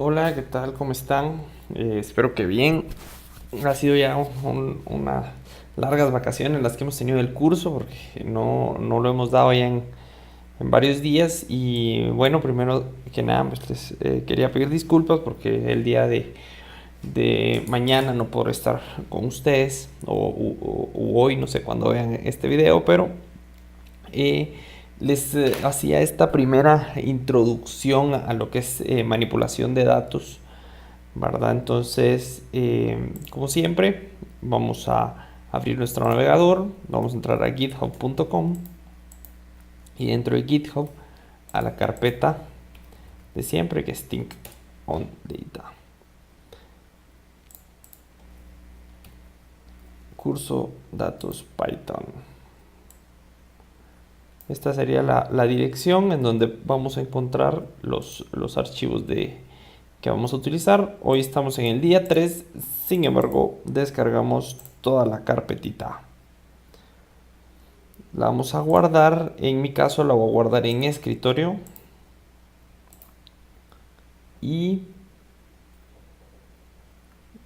Hola, ¿qué tal? ¿Cómo están? Espero que bien. Ha sido ya unas largas vacaciones las que hemos tenido del curso porque no lo hemos dado ya en varios días. Y bueno, primero que nada, pues les quería pedir disculpas porque el día de mañana no podré estar con ustedes o hoy, no sé cuándo vean este video, pero eh, les hacía esta primera introducción a lo que es manipulación de datos, ¿verdad? Entonces, como siempre, vamos a abrir nuestro navegador, vamos a entrar a github.com y dentro de GitHub a la carpeta de siempre que es Think on Data. Curso datos Python. Esta sería la dirección en donde vamos a encontrar los archivos que vamos a utilizar. Hoy estamos en el día 3, sin embargo, descargamos toda la carpetita. La vamos a guardar, en mi caso la voy a guardar en escritorio. Y...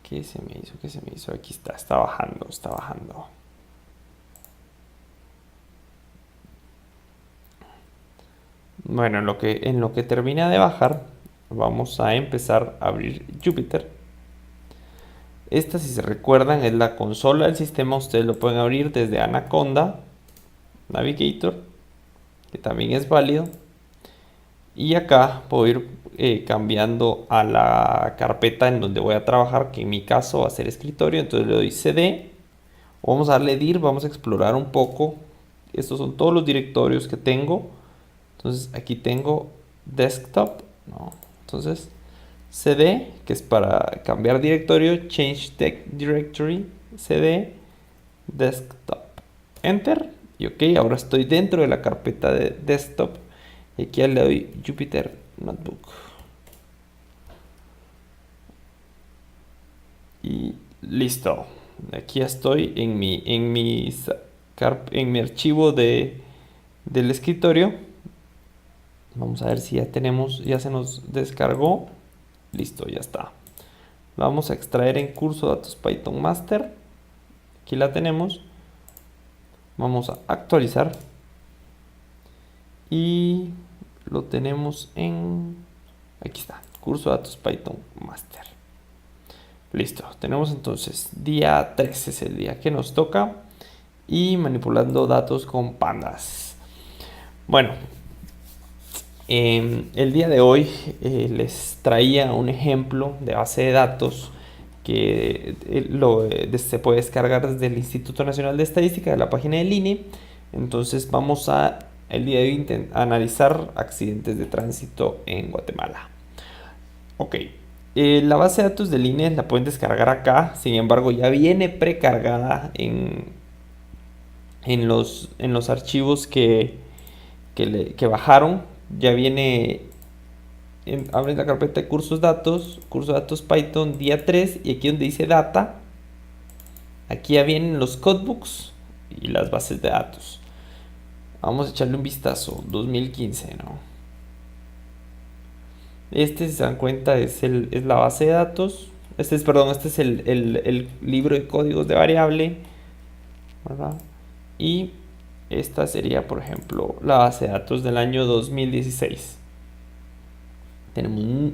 ¿qué se me hizo? ¿Qué se me hizo? Aquí está bajando, está bajando. Bueno, en lo que termina de bajar, vamos a empezar a abrir Jupyter. Esta, si se recuerdan, es la consola del sistema. Ustedes lo pueden abrir desde Anaconda Navigator, que también es válido. Y acá puedo ir cambiando a la carpeta en donde voy a trabajar, que en mi caso va a ser escritorio. Entonces le doy CD. Vamos a darle dir, vamos a explorar un poco. Estos son todos los directorios que tengo. Entonces aquí tengo desktop, ¿no? Entonces cd, que es para cambiar directorio, change directory, cd, desktop, enter. Y ok, ahora estoy dentro de la carpeta de desktop. Y aquí le doy Jupyter Notebook. Y listo. Aquí estoy en mi archivo del escritorio. Vamos a ver si ya tenemos, ya se nos descargó. Listo, ya está. La vamos a extraer en curso datos Python Master. Aquí la tenemos. Vamos a actualizar. Y lo tenemos en... aquí está, curso datos Python Master. Listo, tenemos entonces día 3 es el día que nos toca. Y manipulando datos con pandas. Bueno, el día de hoy les traía un ejemplo de base de datos que se puede descargar desde el Instituto Nacional de Estadística de la página del INE. Entonces vamos a el día de hoy analizar accidentes de tránsito en Guatemala. Ok, la base de datos del INE la pueden descargar acá, sin embargo ya viene precargada en los archivos que bajaron. Ya viene, abren la carpeta de curso de datos Python día 3 y aquí donde dice data, aquí ya vienen los codebooks y las bases de datos. Vamos a echarle un vistazo, 2015, ¿no? Este, si se dan cuenta, es la base de datos. Este es el libro de códigos de variable, ¿verdad? Y esta sería, por ejemplo, la base de datos del año 2016. Tenemos,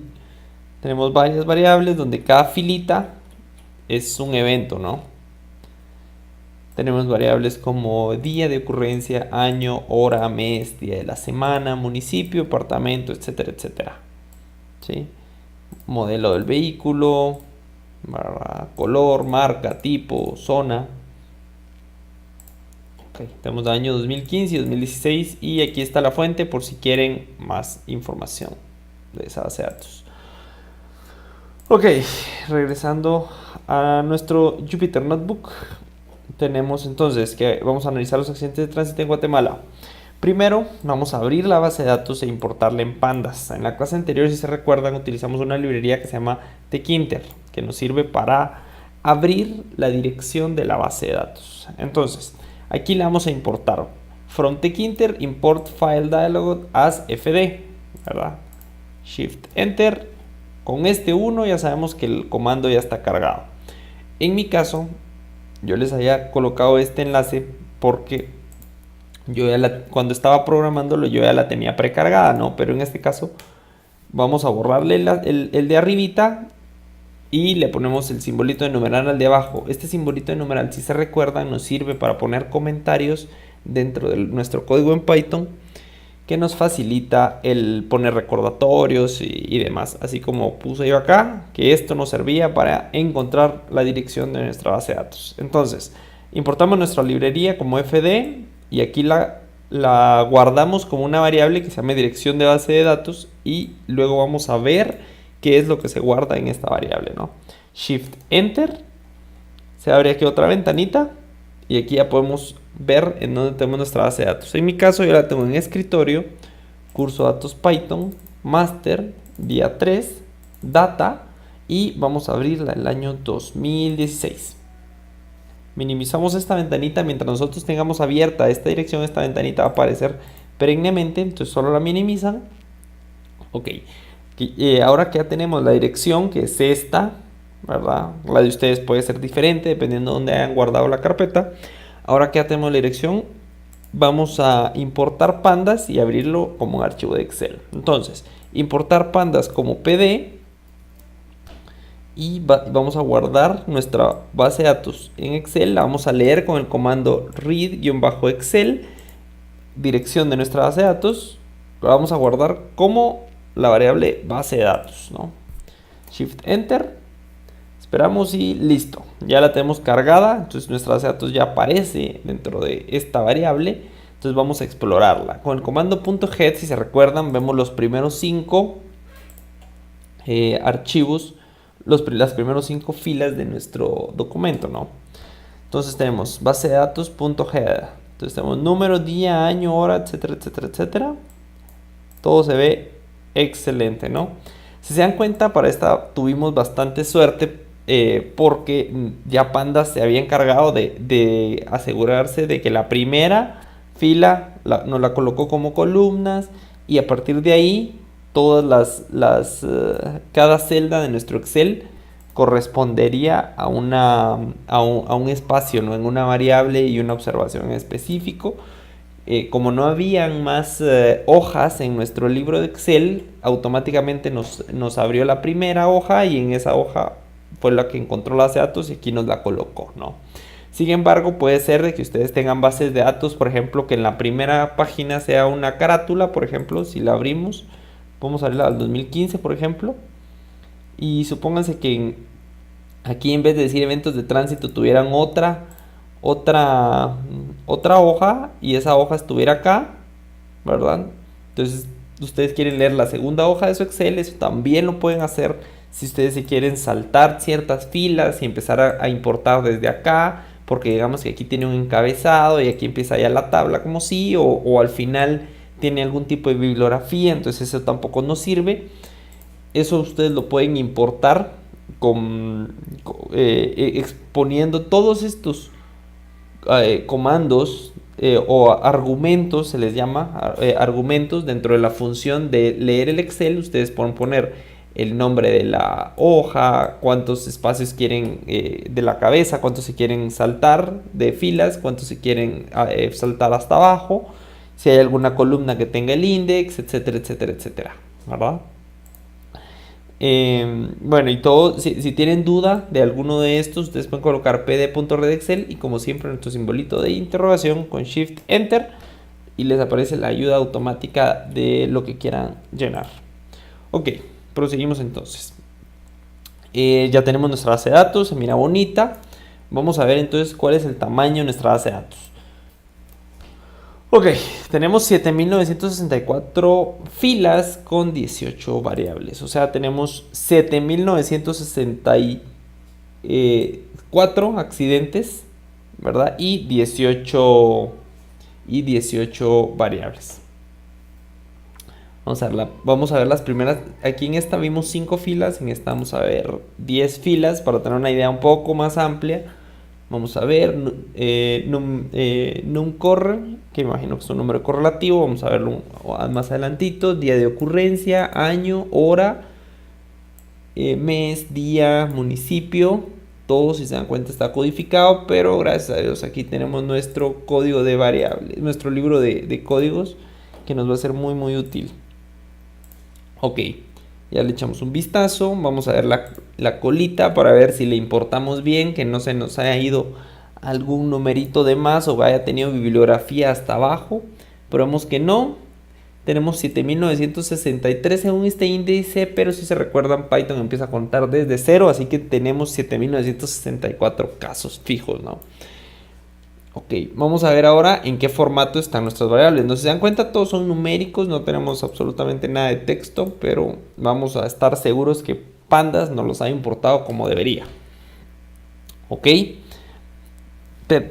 tenemos varias variables donde cada filita es un evento, ¿no? Tenemos variables como día de ocurrencia, año, hora, mes, día de la semana, municipio, departamento, etcétera, etcétera. ¿Sí? Modelo del vehículo, color, marca, tipo, zona. Okay. Tenemos el año 2015 y 2016 y aquí está la fuente por si quieren más información de esa base de datos. Ok, regresando a nuestro Jupyter Notebook, tenemos entonces que vamos a analizar los accidentes de tránsito en Guatemala. Primero vamos a abrir la base de datos e importarla en pandas. En la clase anterior, si se recuerdan, utilizamos una librería que se llama tkinter, que nos sirve para abrir la dirección de la base de datos. Entonces, aquí le vamos a importar from tkinter import file dialog as fd, ¿verdad? Shift enter Con este 1 ya sabemos que el comando ya está cargado. En mi caso, yo les había colocado este enlace porque yo ya cuando estaba programándolo yo ya la tenía precargada, ¿no? Pero en este caso vamos a borrarle el de arribita y le ponemos el simbolito de numeral al de abajo. Este simbolito de numeral, si se recuerdan, nos sirve para poner comentarios dentro de nuestro código en Python, que nos facilita el poner recordatorios y demás. Así como puse yo acá, que esto nos servía para encontrar la dirección de nuestra base de datos. Entonces, importamos nuestra librería como fd y aquí la guardamos como una variable que se llama dirección de base de datos y luego vamos a ver qué es lo que se guarda en esta variable, ¿no? Shift Enter, se abre aquí otra ventanita y aquí ya podemos ver en dónde tenemos nuestra base de datos. En mi caso yo la tengo en escritorio, curso datos Python, master, día 3, data, y vamos a abrirla el año 2016. Minimizamos esta ventanita. Mientras nosotros tengamos abierta esta dirección, esta ventanita va a aparecer perennemente, entonces solo la minimizan. Ok, ahora que ya tenemos la dirección, que es esta, ¿verdad? La de ustedes puede ser diferente dependiendo de dónde hayan guardado la carpeta. Ahora que ya tenemos la dirección, vamos a importar pandas y abrirlo como un archivo de Excel. Entonces, importar pandas como PD y vamos a guardar nuestra base de datos en Excel. La vamos a leer con el comando read-excel, dirección de nuestra base de datos. La vamos a guardar como la variable base de datos, ¿no? Shift Enter, esperamos y listo, ya la tenemos cargada. Entonces nuestra base de datos ya aparece dentro de esta variable. Entonces vamos a explorarla con el comando .head. Si se recuerdan, vemos los primeros 5 archivos, las primeros 5 filas de nuestro documento, ¿no? Entonces tenemos base de datos.head, entonces tenemos número, día, año, hora, etcétera, etcétera, etcétera. Todo se ve excelente, ¿no? Si se dan cuenta, para esta tuvimos bastante suerte porque ya Panda se había encargado de asegurarse de que la primera fila nos la colocó como columnas y a partir de ahí todas cada celda de nuestro Excel correspondería a un espacio, ¿no? En una variable y una observación en específico. Como no habían más hojas en nuestro libro de Excel, automáticamente nos abrió la primera hoja y en esa hoja fue la que encontró la base de datos y aquí nos la colocó, ¿no? Sin embargo, puede ser de que ustedes tengan bases de datos, por ejemplo, que en la primera página sea una carátula, por ejemplo, si la abrimos, podemos abrirla al 2015, por ejemplo, y supónganse que aquí en vez de decir eventos de tránsito tuvieran otra hoja y esa hoja estuviera acá, ¿verdad? Entonces ustedes quieren leer la segunda hoja de su Excel, eso también lo pueden hacer si ustedes se quieren saltar ciertas filas y empezar a importar desde acá, porque digamos que aquí tiene un encabezado y aquí empieza ya la tabla como si, o al final tiene algún tipo de bibliografía, entonces eso tampoco nos sirve. Eso ustedes lo pueden importar exponiendo todos estos comandos o argumentos, se les llama argumentos dentro de la función de leer el Excel. Ustedes pueden poner el nombre de la hoja, cuántos espacios quieren de la cabeza, cuántos se quieren saltar de filas, cuántos se quieren saltar hasta abajo, si hay alguna columna que tenga el index, etcétera, etcétera, etcétera, ¿verdad? Bueno, y todo, si tienen duda de alguno de estos, ustedes pueden colocar pd.redexcel y como siempre nuestro simbolito de interrogación con Shift Enter y les aparece la ayuda automática de lo que quieran llenar. Ok, proseguimos entonces. Ya tenemos nuestra base de datos, se mira bonita. Vamos a ver entonces cuál es el tamaño de nuestra base de datos. Ok, tenemos 7964 filas con 18 variables. O sea, tenemos 7964 accidentes, ¿verdad? Y 18 variables. Vamos a ver las primeras. Aquí en esta vimos 5 filas, en esta vamos a ver 10 filas para tener una idea un poco más amplia. Vamos a ver numcorre, que imagino que es un número correlativo. Vamos a verlo más adelantito. Día de ocurrencia, año, hora, mes, día, municipio. Todo, si se dan cuenta, está codificado, pero gracias a Dios aquí tenemos nuestro código de variables, nuestro libro de códigos que nos va a ser muy muy útil. Ok, ya le echamos un vistazo, vamos a ver la colita para ver si le importamos bien, que no se nos haya ido algún numerito de más o haya tenido bibliografía hasta abajo, pero vemos que no. Tenemos 7963 según este índice, pero si se recuerdan, Python empieza a contar desde cero, así que tenemos 7964 casos fijos, ¿no? Ok, vamos a ver ahora en qué formato están nuestras variables. No se dan cuenta, todos son numéricos, no tenemos absolutamente nada de texto, pero vamos a estar seguros que Pandas nos los ha importado como debería. Ok,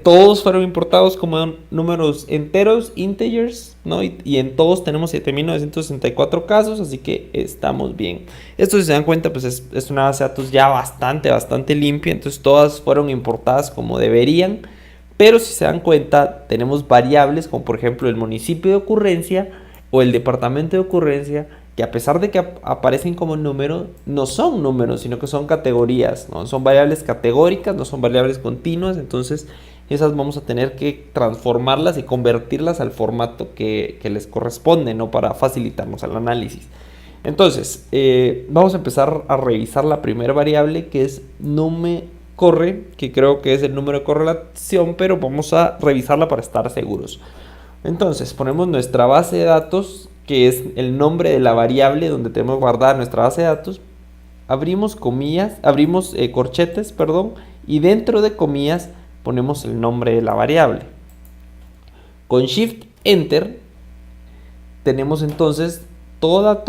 todos fueron importados como números enteros, integers, ¿no? Y en todos tenemos 7964 casos, así que estamos bien. Esto, si se dan cuenta, pues es una base de datos ya bastante limpia, entonces todas fueron importadas como deberían. Pero si se dan cuenta, tenemos variables como por ejemplo el municipio de ocurrencia o el departamento de ocurrencia, que a pesar de que aparecen como números, no son números, sino que son categorías, ¿no? Son variables categóricas, no son variables continuas, entonces esas vamos a tener que transformarlas y convertirlas al formato que les corresponde, ¿no? Para facilitarnos el análisis. Entonces, vamos a empezar a revisar la primera variable, que es corre, que creo que es el número de correlación, pero vamos a revisarla para estar seguros. Entonces, ponemos nuestra base de datos, que es el nombre de la variable donde tenemos guardada nuestra base de datos. Abrimos comillas, abrimos corchetes, perdón, y dentro de comillas ponemos el nombre de la variable. Con Shift Enter tenemos entonces toda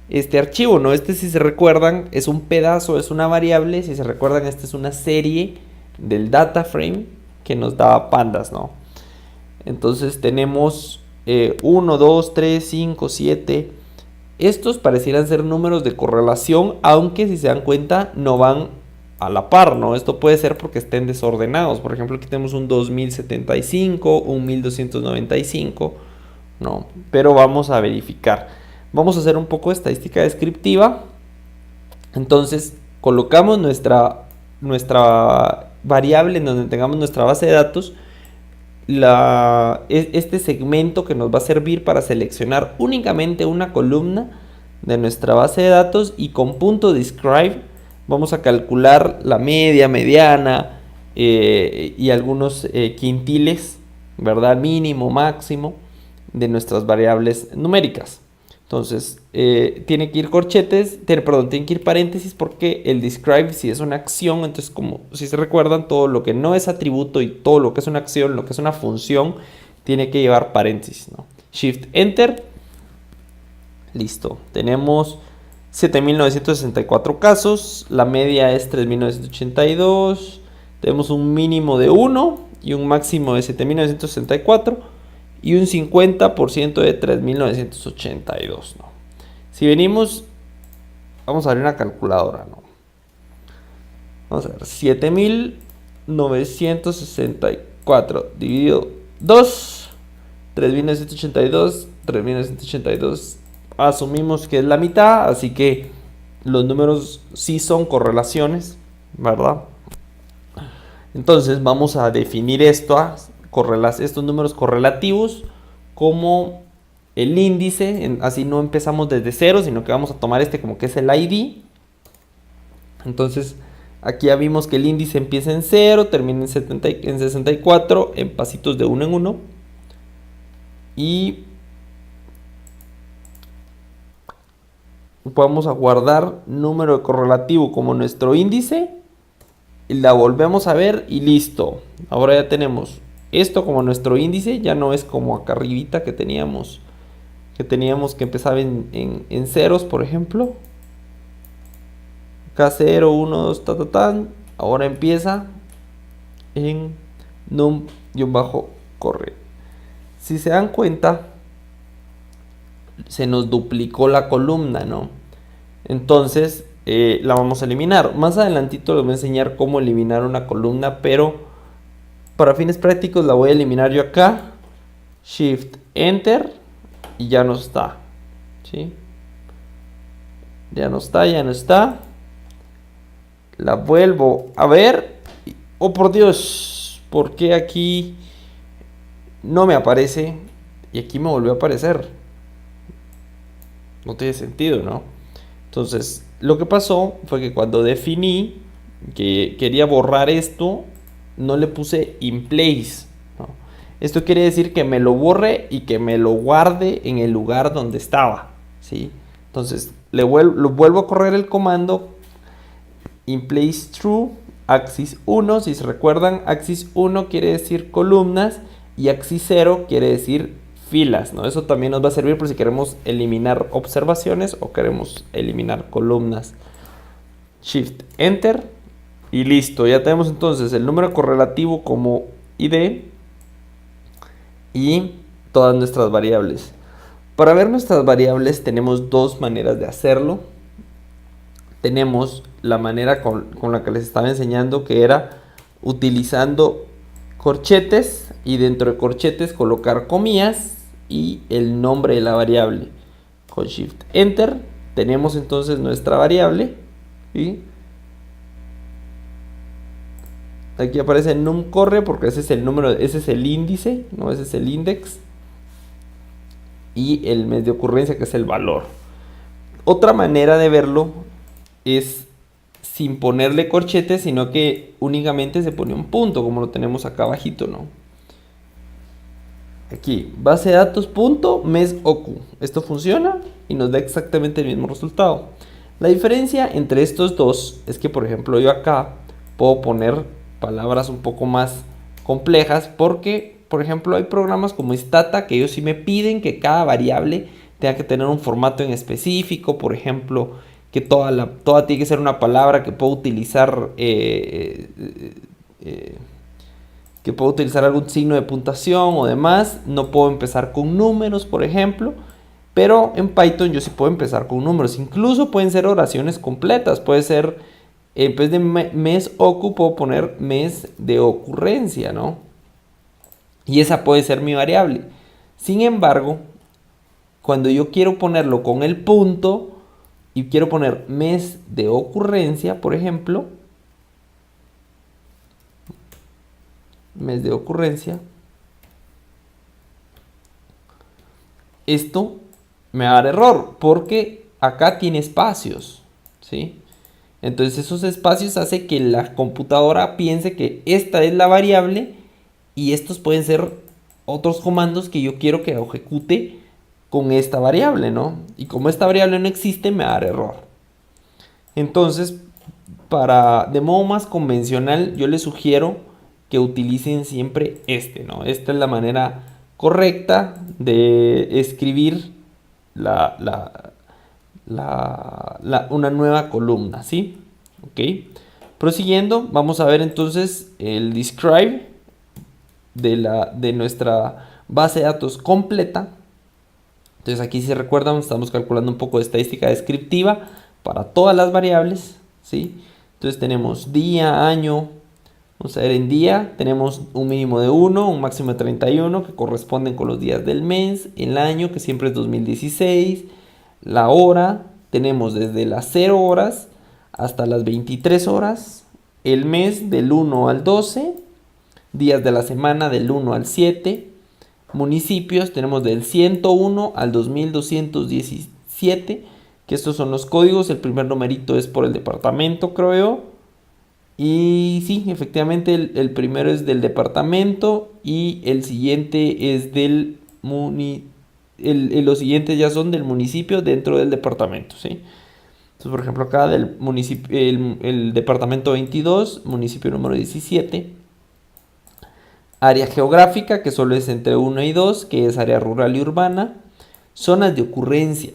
este archivo, ¿no? Este, si se recuerdan, es un pedazo, es una variable. Si se recuerdan, esta es una serie del data frame que nos daba Pandas, ¿no? Entonces tenemos 1, 2, 3, 5, 7. Estos parecieran ser números de correlación, aunque si se dan cuenta no van a la par, ¿no? Esto puede ser porque estén desordenados. Por ejemplo, aquí tenemos un 2075, un 1295, ¿no? Pero vamos a verificar. Vamos a hacer un poco de estadística descriptiva. Entonces, colocamos nuestra variable en donde tengamos nuestra base de datos. Este segmento que nos va a servir para seleccionar únicamente una columna de nuestra base de datos, y con punto describe vamos a calcular la media, mediana y algunos quintiles, ¿verdad? Mínimo, máximo de nuestras variables numéricas. Entonces, tiene que ir corchetes, tiene que ir paréntesis, porque el describe, si es una acción, entonces, como si se recuerdan, todo lo que no es atributo y todo lo que es una acción, lo que es una función, tiene que llevar paréntesis, ¿no? Shift Enter. Listo. Tenemos 7964 casos, la media es 3982, tenemos un mínimo de 1 y un máximo de 7964. Y un 50% de 3982, ¿no? Si venimos, vamos a abrir una calculadora, ¿no? Vamos a ver, 7964 dividido 2, 3982, 3982. Asumimos que es la mitad, así que los números sí son correlaciones, ¿verdad? Entonces vamos a definir estos números correlativos como el índice. Así no empezamos desde cero, sino que vamos a tomar este como que es el ID. Entonces aquí ya vimos que el índice empieza en 0, termina en 64, en pasitos de 1 en 1. Y vamos a guardar número de correlativo como nuestro índice. Y la volvemos a ver y listo. Ahora ya tenemos esto como nuestro índice, ya no es como acá arribita que teníamos que empezaba en ceros, por ejemplo. Acá 0, 1, 2, ahora empieza en num-corre. Si se dan cuenta, se nos duplicó la columna, ¿no? Entonces la vamos a eliminar. Más adelantito les voy a enseñar cómo eliminar una columna, pero para fines prácticos la voy a eliminar yo acá. Shift Enter y ya no está, ¿sí? Ya no está, ya no está. La vuelvo a ver. Oh, por Dios. ¿Por qué aquí no me aparece? Y aquí me volvió a aparecer. No tiene sentido, ¿no? Entonces, lo que pasó fue que cuando definí que quería borrar esto, no le puse in place, ¿no? Esto quiere decir que me lo borre y que me lo guarde en el lugar donde estaba, ¿sí? Entonces, lo vuelvo a correr el comando in place true, axis 1, si se recuerdan, axis 1 quiere decir columnas y axis 0 quiere decir filas, ¿no? Eso también nos va a servir por si queremos eliminar observaciones o queremos eliminar columnas. Shift Enter y listo. Ya tenemos entonces el número correlativo como ID y todas nuestras variables. Para ver nuestras variables tenemos dos maneras de hacerlo. Tenemos la manera con la que les estaba enseñando, que era utilizando corchetes y dentro de corchetes colocar comillas y el nombre de la variable. Con Shift Enter tenemos entonces nuestra variable, ¿sí? Aquí aparece num corre porque ese es el número, ese es el índice, ¿no? Ese es el index y el mes de ocurrencia, que es el valor. Otra manera de verlo es sin ponerle corchetes, sino que únicamente se pone un punto, como lo tenemos acá abajito, ¿no? Aquí, base de datos punto mes ocu. Esto funciona y nos da exactamente el mismo resultado. La diferencia entre estos dos es que, por ejemplo, yo acá puedo poner palabras un poco más complejas porque, por ejemplo, hay programas como Stata que ellos sí me piden que cada variable tenga que tener un formato en específico, por ejemplo, que toda tiene que ser una palabra que pueda utilizar que puedo utilizar algún signo de puntuación o demás. No puedo empezar con números, por ejemplo, pero en Python yo sí puedo empezar con números. Incluso pueden ser oraciones completas. Puede ser, en vez de mes ocu, puedo poner mes de ocurrencia, ¿no? Y esa puede ser mi variable. Sin embargo, cuando yo quiero ponerlo con el punto y quiero poner mes de ocurrencia, por ejemplo, mes de ocurrencia, esto me va a dar error porque acá tiene espacios, ¿sí? Entonces esos espacios hace que la computadora piense que esta es la variable y estos pueden ser otros comandos que yo quiero que ejecute con esta variable, ¿no? Y como esta variable no existe, me va a dar error. Entonces, de modo más convencional, yo les sugiero que utilicen siempre ¿no? Esta es la manera correcta de escribir una nueva columna, ¿sí? Ok. Prosiguiendo, vamos a ver entonces el describe de nuestra base de datos completa. Entonces aquí, si recuerdan, estamos calculando un poco de estadística descriptiva para todas las variables, ¿sí? Entonces tenemos día, año. Vamos a ver, en día tenemos un mínimo de 1, un máximo de 31, que corresponden con los días del mes. El año, que siempre es 2016. La hora, tenemos desde las 0 horas hasta las 23 horas. El mes, del 1 al 12. Días de la semana, del 1 al 7. Municipios, tenemos del 101 al 2217, que estos son los códigos. El primer numerito es por el departamento, creo yo. Y sí, efectivamente el primero es del departamento y el siguiente es del los siguientes ya son del municipio dentro del departamento, ¿sí? Entonces, por ejemplo, acá del municipio, el departamento 22, municipio número 17. Área geográfica, que solo es entre 1 y 2, que es área rural y urbana. Zonas de ocurrencia.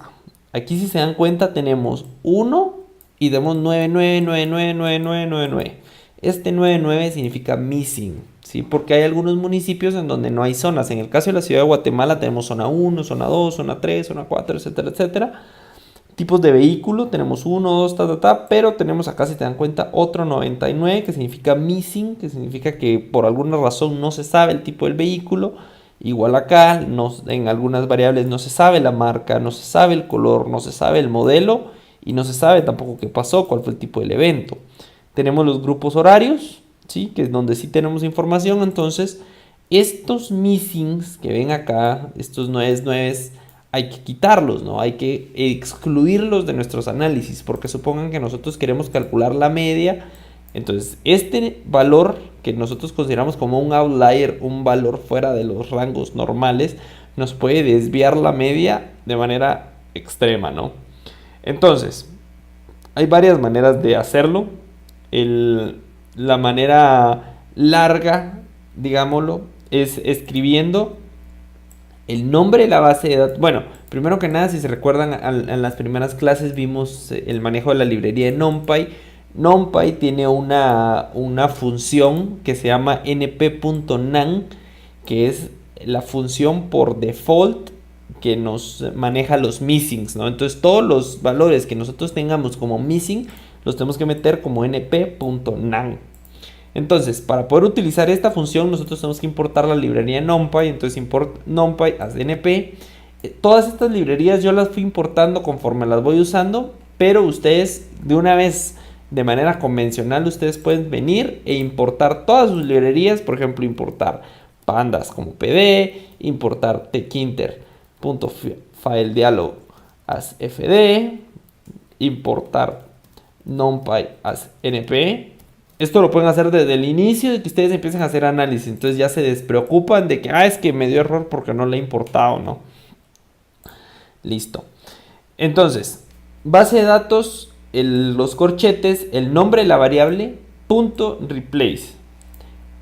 Aquí, si se dan cuenta, tenemos 1 y tenemos 99999999. Este 99 significa missing, ¿sí? Porque hay algunos municipios en donde no hay zonas. En el caso de la ciudad de Guatemala tenemos zona 1, zona 2, zona 3, zona 4, etcétera, etcétera. Tipos de vehículo, tenemos 1, 2, pero tenemos acá, si te dan cuenta, otro 99 que significa missing, que significa que por alguna razón no se sabe el tipo del vehículo. Igual acá, en algunas variables no se sabe la marca, no se sabe el color, no se sabe el modelo y no se sabe tampoco qué pasó, cuál fue el tipo del evento. Tenemos los grupos horarios, ¿sí? Que es donde sí tenemos información. Entonces, estos missings que ven acá, estos nueves, hay que quitarlos, ¿no? Hay que excluirlos de nuestros análisis, porque supongan que nosotros queremos calcular la media. Entonces, este valor que nosotros consideramos como un outlier, un valor fuera de los rangos normales, nos puede desviar la media de manera extrema, ¿no? Entonces, hay varias maneras de hacerlo. La manera larga, digámoslo, es escribiendo el nombre de la base de datos. Bueno, primero que nada, si se recuerdan, en las primeras clases vimos el manejo de la librería de NumPy. NumPy tiene una función que se llama np.nan, que es la función por default que nos maneja los missings, ¿no? Entonces todos los valores que nosotros tengamos como missing los tenemos que meter como np.nan. Entonces, para poder utilizar esta función, nosotros tenemos que importar la librería NumPy. Entonces, import NumPy as np. Todas estas librerías yo las fui importando conforme las voy usando, pero ustedes de una vez, de manera convencional, ustedes pueden venir e importar todas sus librerías. Por ejemplo, importar pandas como pd, importar tkinter.filedialog as fd, importar NumPy as np. Esto lo pueden hacer desde el inicio de que ustedes empiecen a hacer análisis. Entonces ya se despreocupan de que, es que me dio error porque no le he importado, ¿no? Listo. Entonces, base de datos, los corchetes, el nombre de la variable, punto replace.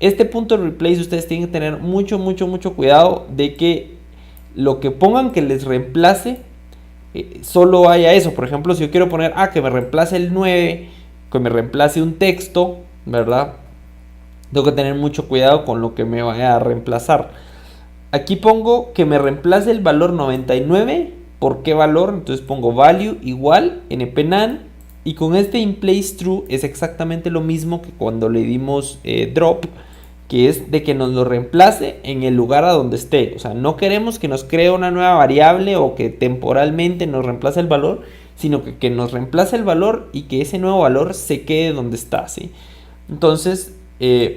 Este punto replace ustedes tienen que tener mucho cuidado de que lo que pongan que les reemplace, solo haya eso. Por ejemplo, si yo quiero poner, que me reemplace el 9, que me reemplace un texto, ¿verdad? Tengo que tener mucho cuidado con lo que me vaya a reemplazar. Aquí pongo que me reemplace el valor 99. ¿Por qué valor? Entonces pongo value igual npnan. Y con este inplace true es exactamente lo mismo que cuando le dimos drop, que es de que nos lo reemplace en el lugar a donde esté. O sea, no queremos que nos cree una nueva variable o que temporalmente nos reemplace el valor, sino que nos reemplace el valor y que ese nuevo valor se quede donde está, ¿sí? Entonces,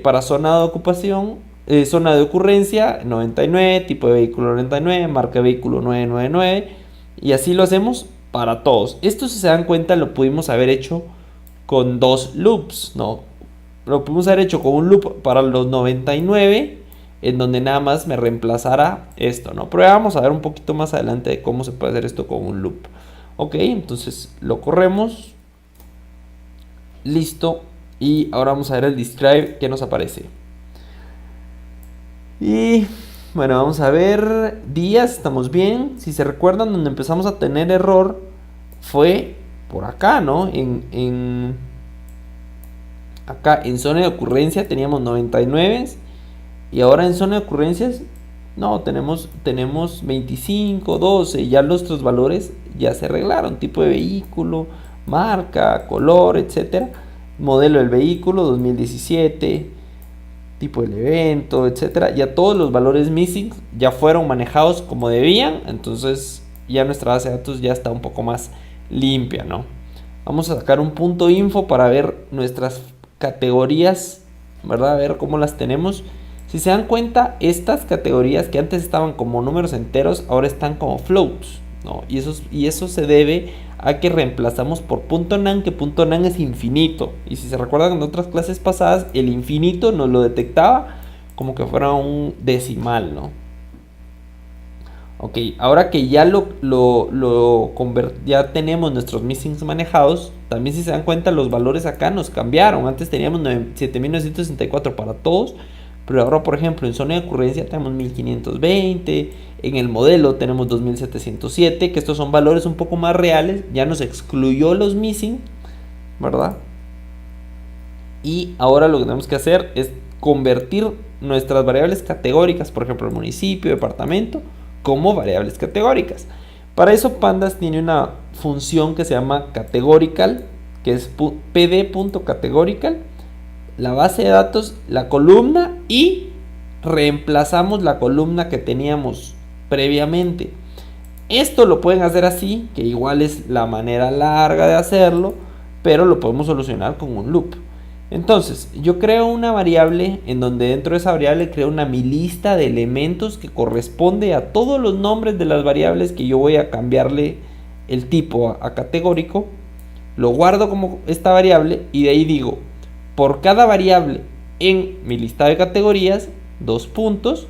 para zona de ocupación, zona de ocurrencia 99, tipo de vehículo 99, marca de vehículo 999, y así lo hacemos para todos. Esto, si se dan cuenta, lo pudimos haber hecho con dos loops, ¿no? Lo pudimos haber hecho con un loop para los 99, en donde nada más me reemplazara esto, ¿no? Pero ya vamos a ver un poquito más adelante de cómo se puede hacer esto con un loop. Ok, entonces lo corremos. Listo. Y ahora vamos a ver el describe que nos aparece. Y bueno, vamos a ver días, estamos bien. Si se recuerdan, donde empezamos a tener error fue por acá, ¿no? Acá en zona de ocurrencia teníamos 99 y ahora en zona de ocurrencias no, tenemos 25, 12, ya nuestros valores ya se arreglaron, tipo de vehículo, marca, color, etcétera, modelo del vehículo 2017, tipo del evento, etcétera, ya todos los valores missing ya fueron manejados como debían. Entonces ya nuestra base de datos ya está un poco más limpia, ¿no? Vamos a sacar un punto info para ver nuestras categorías, ¿verdad? A ver cómo las tenemos. Si se dan cuenta, estas categorías que antes estaban como números enteros, ahora están como floats, ¿no? Y eso se debe a que reemplazamos por .nan, que .nan es infinito. Y si se recuerdan en otras clases pasadas, el infinito nos lo detectaba como que fuera un decimal, ¿no? Ok, ahora que ya ya tenemos nuestros missings manejados, también si se dan cuenta los valores acá nos cambiaron. Antes teníamos 7964 para todos, pero ahora, por ejemplo, en zona de ocurrencia tenemos 1520, en el modelo tenemos 2707, que estos son valores un poco más reales, ya nos excluyó los missing, ¿verdad? Y ahora lo que tenemos que hacer es convertir nuestras variables categóricas, por ejemplo, el municipio, departamento, como variables categóricas. Para eso Pandas tiene una función que se llama categorical, que es pd.categorical, la base de datos, la columna, y reemplazamos la columna que teníamos previamente. Esto lo pueden hacer así, que igual es la manera larga de hacerlo, pero lo podemos solucionar con un loop. Entonces, yo creo una variable en donde dentro de esa variable creo una mi lista de elementos que corresponde a todos los nombres de las variables que yo voy a cambiarle el tipo a categórico. Lo guardo como esta variable y de ahí digo, por cada variable en mi lista de categorías, 2 puntos,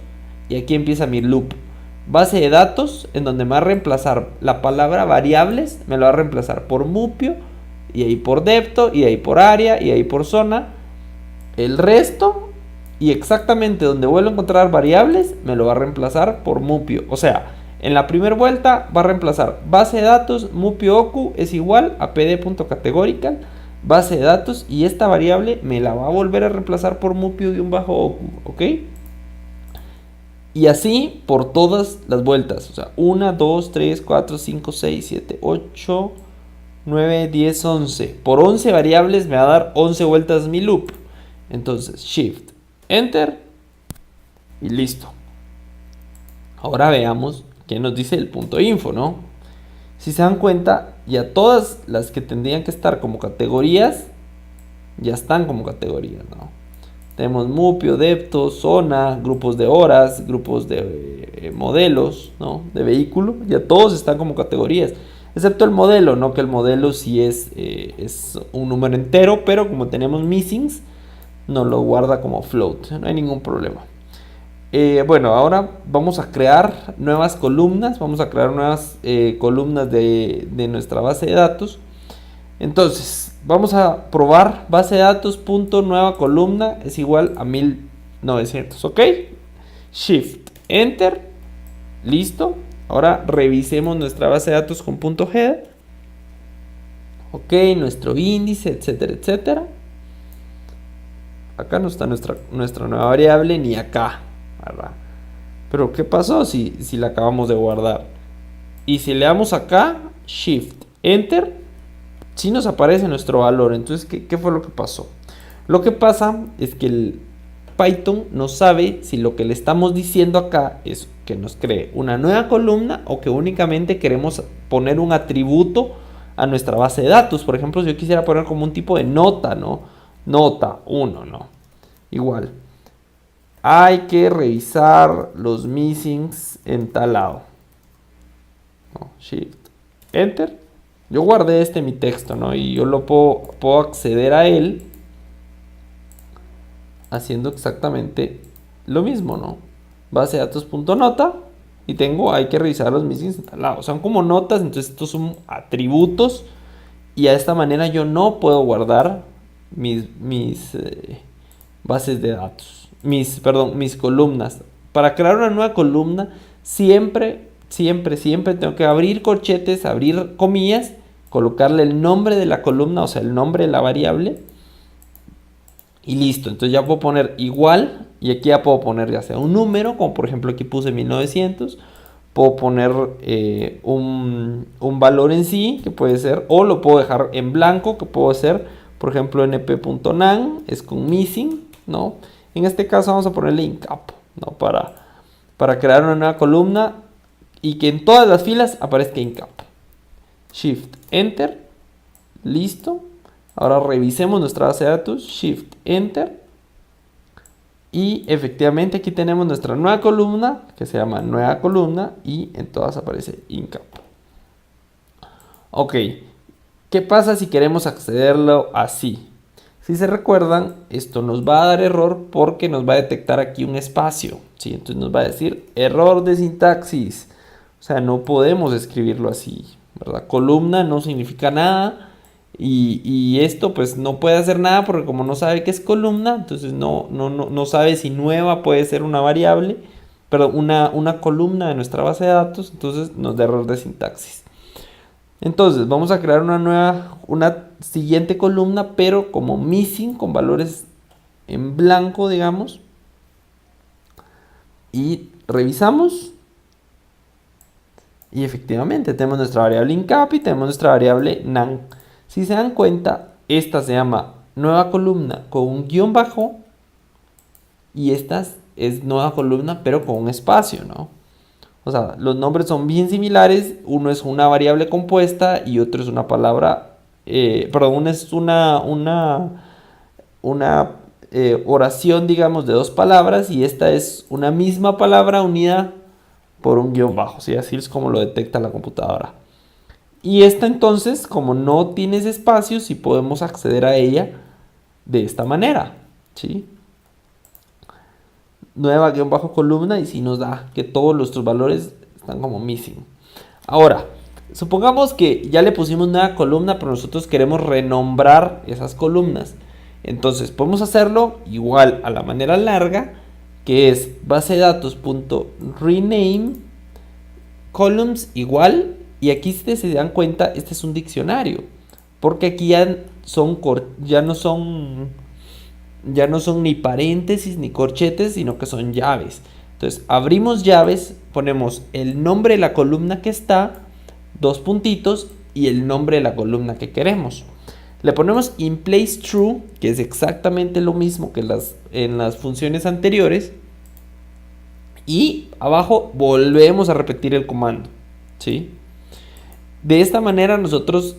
y aquí empieza mi loop. Base de datos, en donde me va a reemplazar la palabra variables, me lo va a reemplazar por mupio, y ahí por depto, y ahí por área, y ahí por zona. El resto, y exactamente donde vuelvo a encontrar variables, me lo va a reemplazar por mupio. O sea, en la primera vuelta va a reemplazar base de datos, mupio oku es igual a pd.categorical, base de datos, y esta variable me la va a volver a reemplazar por mupio-oku, ¿ok? Y así por todas las vueltas. O sea, 1, 2, 3, 4, 5, 6, 7, 8, 9, 10, 11. Por 11 variables me va a dar 11 vueltas mi loop. Entonces, Shift, Enter y listo. Ahora veamos qué nos dice el punto info, ¿no? Si se dan cuenta, ya todas las que tendrían que estar como categorías, ya están como categorías, ¿no? Tenemos mupio, depto, zona, grupos de horas, grupos de modelos, ¿no? De vehículo, ya todos están como categorías, excepto el modelo, ¿no? Que el modelo sí es un número entero, pero como tenemos missings, nos lo guarda como float, no hay ningún problema. Bueno, ahora vamos a crear nuevas columnas, vamos a crear nuevas columnas de nuestra base de datos. Entonces, vamos a probar base de datos punto nueva columna es igual a 1900, ¿ok? Shift, Enter, listo. Ahora revisemos nuestra base de datos con punto header. Ok, nuestro índice, etcétera, etcétera. Acá no está nuestra nueva variable, ni acá, ¿verdad? Pero ¿qué pasó si la acabamos de guardar? Y si le damos acá, Shift, Enter, sí nos aparece nuestro valor. Entonces, ¿qué fue lo que pasó? Lo que pasa es que el Python no sabe si lo que le estamos diciendo acá es que nos cree una nueva columna o que únicamente queremos poner un atributo a nuestra base de datos. Por ejemplo, si yo quisiera poner como un tipo de nota, ¿no? Nota 1, ¿no? Igual. Hay que revisar los missings en tal lado. ¿No? Shift, Enter. Yo guardé mi texto, ¿no? Y yo lo puedo acceder a él haciendo exactamente lo mismo, ¿no? Base de datos.nota y hay que revisar los missings en tal lado. Son como notas, entonces estos son atributos y de esta manera yo no puedo guardar mis bases de datos, mis columnas. Para crear una nueva columna siempre tengo que abrir corchetes, abrir comillas, colocarle el nombre de la columna, o sea, el nombre de la variable y listo. Entonces ya puedo poner igual y aquí ya puedo poner ya sea un número, como por ejemplo aquí puse 1900. Puedo poner un valor en sí, que puede ser, o lo puedo dejar en blanco, que puedo hacer, por ejemplo, np.nan, es con missing, ¿no? En este caso vamos a ponerle incap, ¿no? Para crear una nueva columna y que en todas las filas aparezca incap. Shift, Enter, listo. Ahora revisemos nuestra base de datos, Shift, Enter. Y efectivamente aquí tenemos nuestra nueva columna, que se llama nueva columna, y en todas aparece incap. Ok, ¿qué pasa si queremos accederlo así? Si se recuerdan, esto nos va a dar error porque nos va a detectar aquí un espacio, ¿sí? Entonces nos va a decir error de sintaxis. O sea, no podemos escribirlo así, ¿verdad? Columna no significa nada. Y esto pues no puede hacer nada porque como no sabe qué es columna, entonces no sabe si nueva puede ser una variable, perdón, una columna de nuestra base de datos, entonces nos da error de sintaxis. Entonces vamos a crear una siguiente columna, pero como missing, con valores en blanco, digamos. Y revisamos. Y efectivamente tenemos nuestra variable incap y tenemos nuestra variable nan. Si se dan cuenta, esta se llama nueva columna con un guión bajo y esta es nueva columna pero con un espacio, ¿no? O sea, los nombres son bien similares. Uno es una variable compuesta y otro es una palabra, perdón, uno es una oración, digamos, de dos palabras y esta es una misma palabra unida por un guión bajo, ¿sí? Así es como lo detecta la computadora. Y esta entonces, como no tienes espacio, sí podemos acceder a ella de esta manera, ¿sí? Nueva guión bajo columna y si nos da que todos nuestros valores están como missing. Ahora, supongamos que ya le pusimos nueva columna, pero nosotros queremos renombrar esas columnas. Entonces podemos hacerlo igual a la manera larga, que es base de datos.rename columns igual, y aquí si se dan cuenta, este es un diccionario, porque aquí ya no son ni paréntesis ni corchetes, sino que son llaves. Entonces abrimos llaves, ponemos el nombre de la columna que está, dos puntitos y el nombre de la columna que queremos. Le ponemos in place true, que es exactamente lo mismo que en las funciones anteriores. Y abajo volvemos a repetir el comando, ¿sí? De esta manera nosotros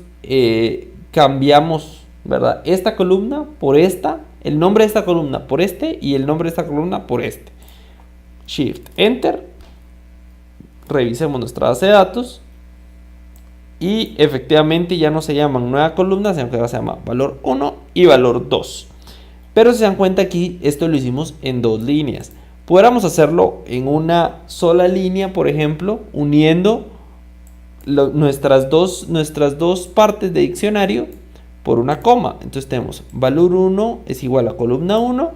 cambiamos, ¿verdad? Esta columna por esta, el nombre de esta columna por este y el nombre de esta columna por este. Shift Enter. Revisemos nuestra base de datos. Y efectivamente ya no se llaman nueva columna, sino que ahora se llama valor 1 y valor 2. Pero si se dan cuenta aquí, esto lo hicimos en dos líneas. Pudiéramos hacerlo en una sola línea, por ejemplo, uniendo nuestras dos partes de diccionario por una coma. Entonces tenemos valor 1 es igual a columna 1,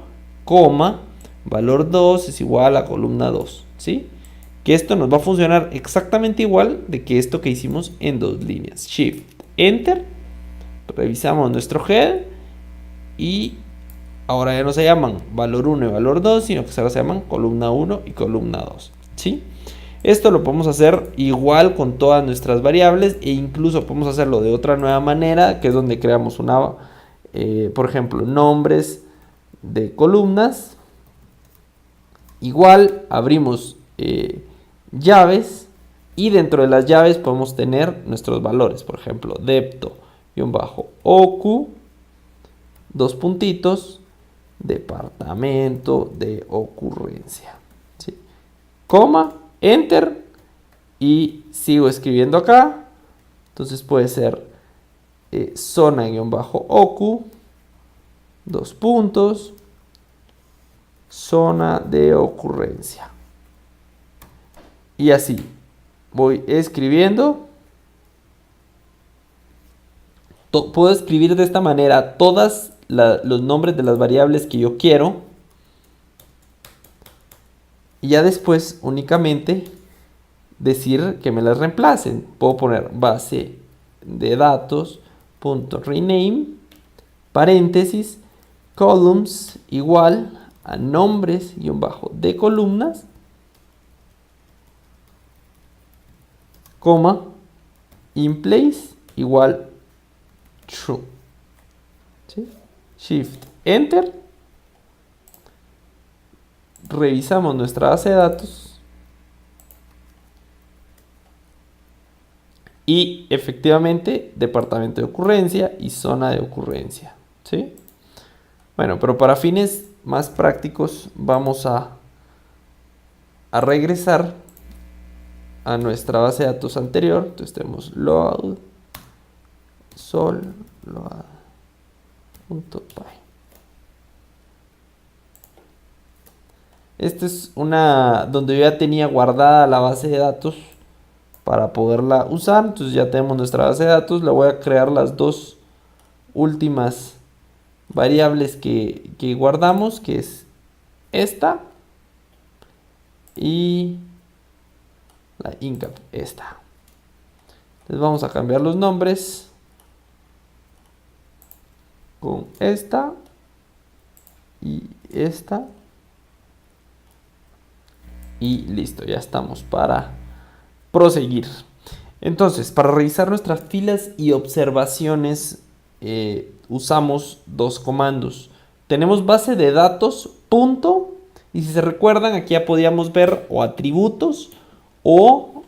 coma, valor 2 es igual a columna 2, ¿sí? Que esto nos va a funcionar exactamente igual de que esto que hicimos en dos líneas. Shift, Enter, revisamos nuestro head y ahora ya no se llaman valor 1 y valor 2, sino que ahora se llaman columna 1 y columna 2, ¿sí? Esto lo podemos hacer igual con todas nuestras variables e incluso podemos hacerlo de otra nueva manera, que es donde creamos por ejemplo, nombres de columnas. Igual abrimos llaves y dentro de las llaves podemos tener nuestros valores, por ejemplo, depto-ocu, dos puntitos, departamento de ocurrencia, ¿sí? Coma, Enter y sigo escribiendo acá. Entonces puede ser zona-ocu, dos puntos, zona de ocurrencia. Y así voy escribiendo. Puedo escribir de esta manera todos los nombres de las variables que yo quiero. Y ya después únicamente decir que me las reemplacen. Puedo poner base de datos.rename, paréntesis, columns igual a nombres de columnas, coma, in place igual true, ¿sí? Shift Enter, revisamos nuestra base de datos y efectivamente departamento de ocurrencia y zona de ocurrencia, ¿sí? Bueno, pero para fines más prácticos vamos a regresar a nuestra base de datos anterior. Entonces tenemos load sol load.py. Esta es una donde yo ya tenía guardada la base de datos para poderla usar. Entonces ya tenemos nuestra base de datos. Le voy a crear las dos últimas variables que guardamos, que es esta y la incap esta. Entonces vamos a cambiar los nombres con esta y esta. Y listo, ya estamos para proseguir. Entonces, para revisar nuestras filas y observaciones, usamos dos comandos. Tenemos base de datos punto, y si se recuerdan, aquí ya podíamos ver o atributos o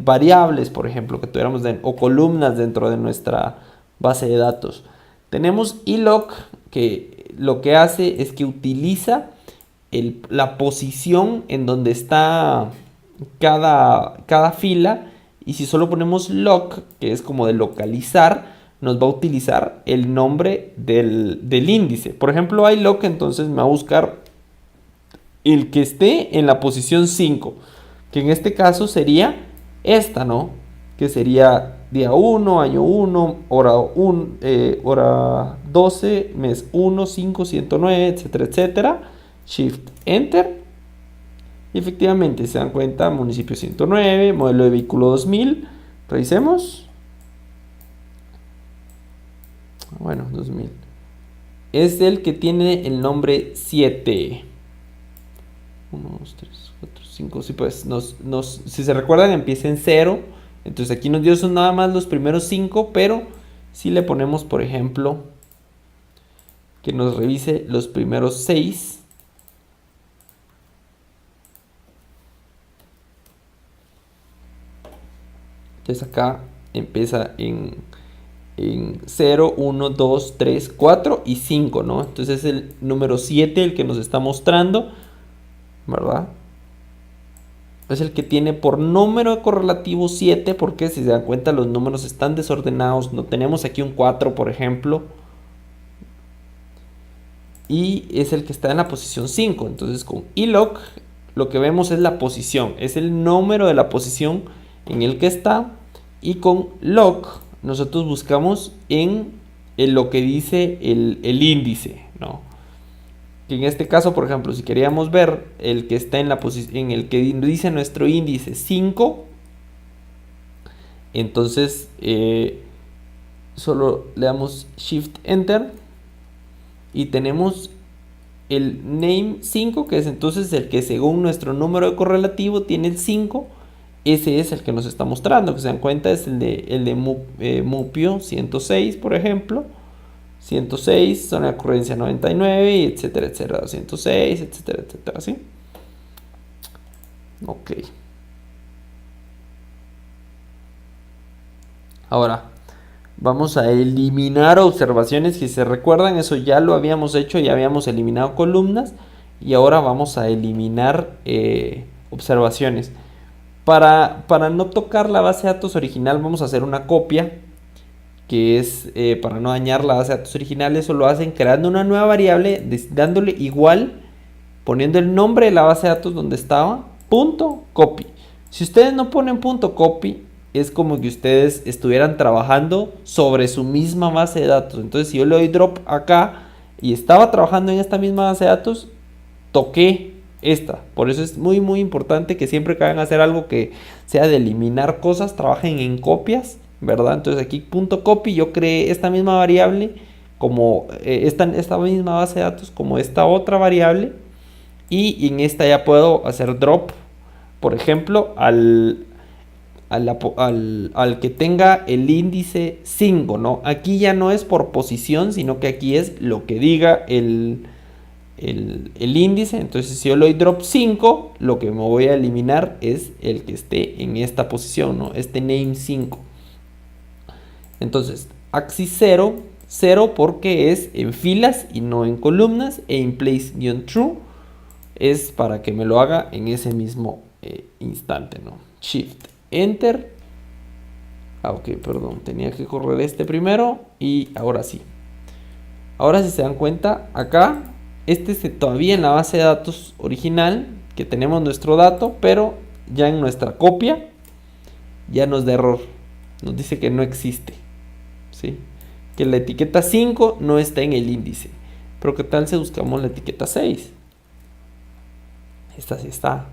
variables, por ejemplo, que tuviéramos o columnas dentro de nuestra base de datos. Tenemos iloc, que lo que hace es que utiliza la posición en donde está cada fila, y si solo ponemos loc, que es como de localizar, nos va a utilizar el nombre del índice. Por ejemplo, iloc, entonces me va a buscar el que esté en la posición 5, que en este caso sería esta, ¿no? Que sería día 1, año 1, hora 12, mes 1, 5, 109, etcétera, etcétera. Shift Enter. Y efectivamente, se dan cuenta, municipio 109, modelo de vehículo 2000. Revisemos. Bueno, 2000. Es el que tiene el nombre 7. 1, 2, 3, 4, 5. Sí, pues, si se recuerdan, empieza en 0. Entonces aquí nos dio son nada más los primeros 5, pero si le ponemos, por ejemplo, que nos revise los primeros 6. Entonces acá empieza en 0, 1, 2, 3, 4 y 5, ¿no? Entonces es el número 7 el que nos está mostrando, ¿verdad? Es el que tiene por número correlativo 7, porque si se dan cuenta los números están desordenados. No tenemos aquí un 4, por ejemplo. Y es el que está en la posición 5. Entonces con iloc lo que vemos es la posición. Es el número de la posición en el que está. Y con loc nosotros buscamos en lo que dice el índice, ¿no? Que en este caso, por ejemplo, si queríamos ver el que está en la posición, en el que dice nuestro índice 5, entonces solo le damos Shift Enter y tenemos el name 5, que es entonces el que según nuestro número de correlativo tiene el 5. Ese es el que nos está mostrando, que se dan cuenta es el de Mupio 106, por ejemplo. 106, zona de ocurrencia 99, etcétera, etcétera, 206, etcétera, etcétera, ¿sí? Ok. Ahora, vamos a eliminar observaciones. Si se recuerdan, eso ya lo habíamos hecho, ya habíamos eliminado columnas. Y ahora vamos a eliminar observaciones. Para no tocar la base de datos original, vamos a hacer una copia, que es para no dañar la base de datos original. Eso lo hacen creando una nueva variable, dándole igual, poniendo el nombre de la base de datos donde estaba, punto copy. Si ustedes no ponen punto copy, es como que ustedes estuvieran trabajando sobre su misma base de datos. Entonces, si yo le doy drop acá y estaba trabajando en esta misma base de datos, toqué esta. Por eso es muy muy importante que siempre que vayan a hacer algo que sea de eliminar cosas, trabajen en copias, ¿verdad? Entonces aquí punto copy, yo creé esta misma variable como esta misma base de datos como esta otra variable, y en esta ya puedo hacer drop, por ejemplo, al que tenga el índice 5, ¿no? Aquí ya no es por posición, sino que aquí es lo que diga el índice. Entonces si yo le doy drop 5, lo que me voy a eliminar es el que esté en esta posición, ¿no? Este name 5. Entonces axis 0, 0 porque es en filas y no en columnas, e in place-true es para que me lo haga en ese mismo instante, ¿no? Shift Enter. Ok, perdón, tenía que correr este primero y ahora sí. Ahora si se dan cuenta, acá este es todavía en la base de datos original, que tenemos nuestro dato, pero ya en nuestra copia ya nos da error. Nos dice que no existe, ¿sí? Que la etiqueta 5 no está en el índice. Pero ¿qué tal si buscamos la etiqueta 6? Esta sí está,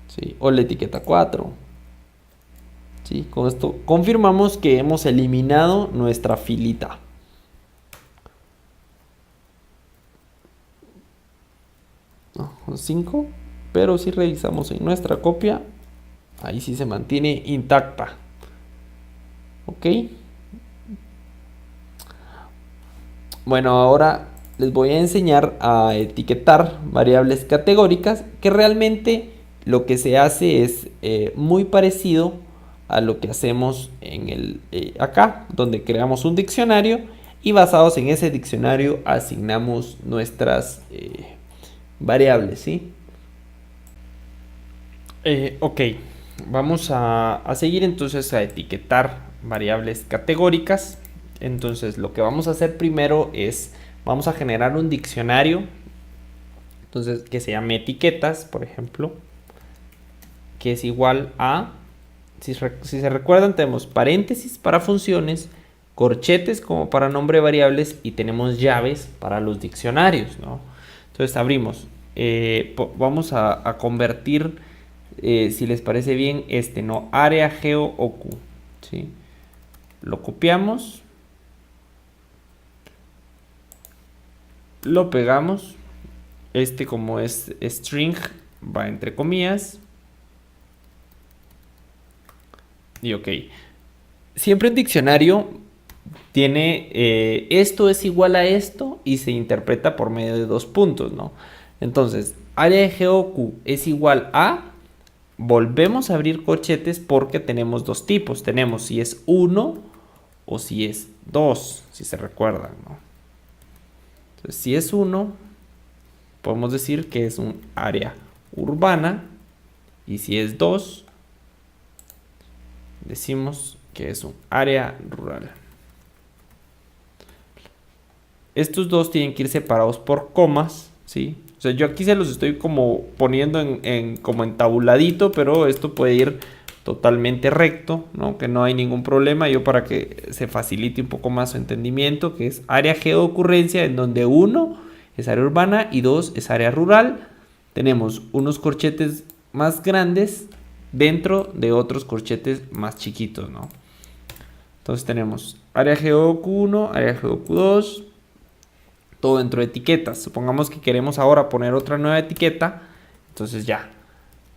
¿sí? O la etiqueta 4. ¿Sí? Con esto confirmamos que hemos eliminado nuestra filita. No, 5, pero si revisamos en nuestra copia, ahí sí se mantiene intacta. Ok. Bueno, ahora les voy a enseñar a etiquetar variables categóricas que realmente lo que se hace es muy parecido a lo que hacemos en acá, donde creamos un diccionario y basados en ese diccionario asignamos nuestras variables, ¿sí? Ok, vamos a seguir entonces a etiquetar variables categóricas. Entonces lo que vamos a hacer primero es, vamos a generar un diccionario, entonces que se llame etiquetas, por ejemplo, que es igual a, si se recuerdan, tenemos paréntesis para funciones, corchetes como para nombre de variables y tenemos llaves para los diccionarios, ¿no? Entonces abrimos, vamos a convertir, si les parece bien, ¿no? Área geo ocu, ¿sí? Lo copiamos, lo pegamos, como es string, va entre comillas, y ok. Siempre en diccionario tiene esto es igual a esto y se interpreta por medio de dos puntos, ¿no? Entonces, área de geocu es igual a, volvemos a abrir corchetes porque tenemos dos tipos. Tenemos si es 1 o si es 2, si se recuerdan, ¿no? Entonces, si es 1, podemos decir que es un área urbana, y si es 2, decimos que es un área rural. Estos dos tienen que ir separados por comas, ¿sí? O sea, yo aquí se los estoy como poniendo como en tabuladito, pero esto puede ir totalmente recto, ¿no? Que no hay ningún problema. Yo, para que se facilite un poco más su entendimiento, que es área geoocurrencia, en donde 1 es área urbana y 2 es área rural. Tenemos unos corchetes más grandes dentro de otros corchetes más chiquitos, ¿no? Entonces tenemos área geocu1, área geocu2, todo dentro de etiquetas. Supongamos que queremos ahora poner otra nueva etiqueta, entonces ya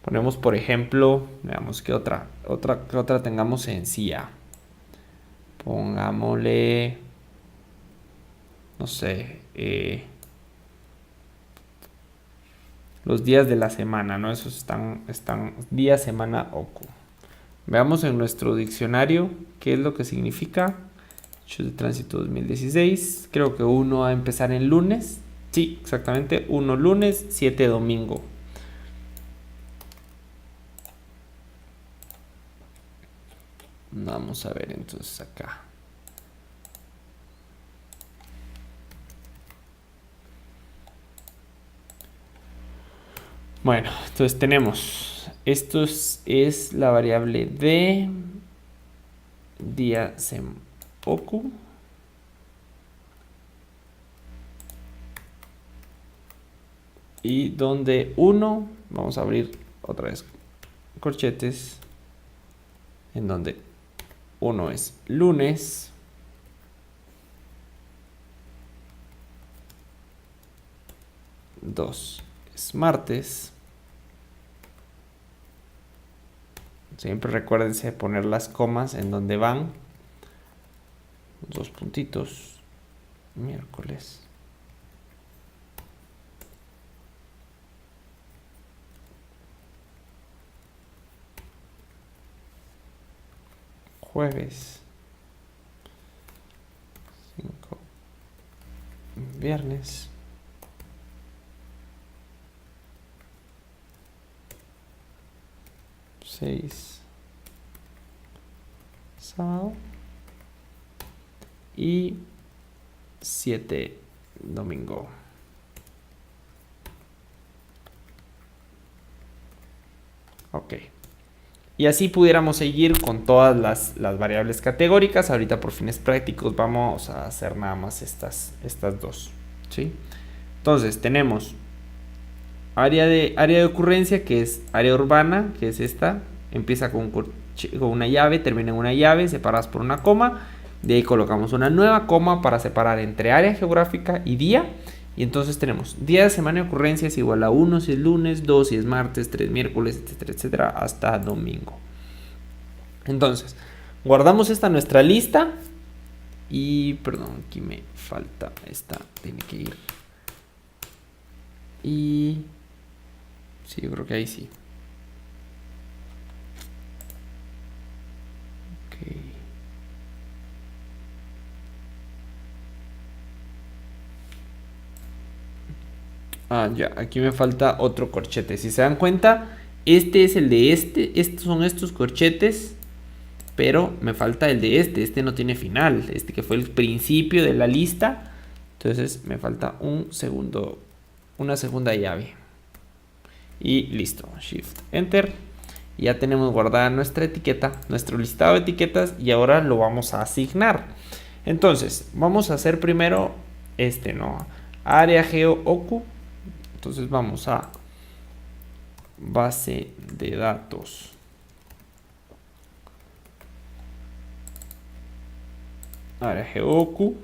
ponemos, por ejemplo, veamos qué otra tengamos sencilla. Pongámosle, no sé, los días de la semana, ¿no? Esos están día, semana, ocu. Veamos en nuestro diccionario qué es lo que significa. Hechos de tránsito 2016. Creo que 1 va a empezar en lunes. Sí, exactamente. 1 lunes, 7 domingo. Vamos a ver entonces acá. Bueno, entonces tenemos, esto es la variable de día ocu. Y donde 1, vamos a abrir otra vez corchetes, en donde 1 es lunes, 2 es martes. Siempre recuérdense poner las comas en donde van. Dos puntitos. Miércoles. Jueves. 5. Viernes. 6. Sábado. Y 7 domingo. Ok. Y así pudiéramos seguir con todas las variables categóricas. Ahorita, por fines prácticos, vamos a hacer nada más estas dos, ¿sí? Entonces tenemos área de ocurrencia, que es área urbana, que es esta. Empieza con una llave, termina en una llave, separadas por una coma. De ahí colocamos una nueva coma para separar entre área geográfica y día. Y entonces tenemos día de semana de ocurrencia es igual a 1 si es lunes, 2 si es martes, 3 miércoles, etcétera, etcétera, hasta domingo. Entonces, guardamos esta nuestra lista. Y, perdón, aquí me falta esta, tiene que ir. Y sí, yo creo que ahí sí. Ah, ya, aquí me falta otro corchete. Si se dan cuenta, este es el de estos son estos corchetes, pero me falta el de este no tiene final, este que fue el principio de la lista. Entonces me falta una segunda llave. Y listo, Shift Enter. Ya tenemos guardada nuestra etiqueta, nuestro listado de etiquetas, y ahora lo vamos a asignar. Entonces, vamos a hacer primero ¿no? Área Geo Oku. Entonces vamos a base de datos. Área Geo Oku.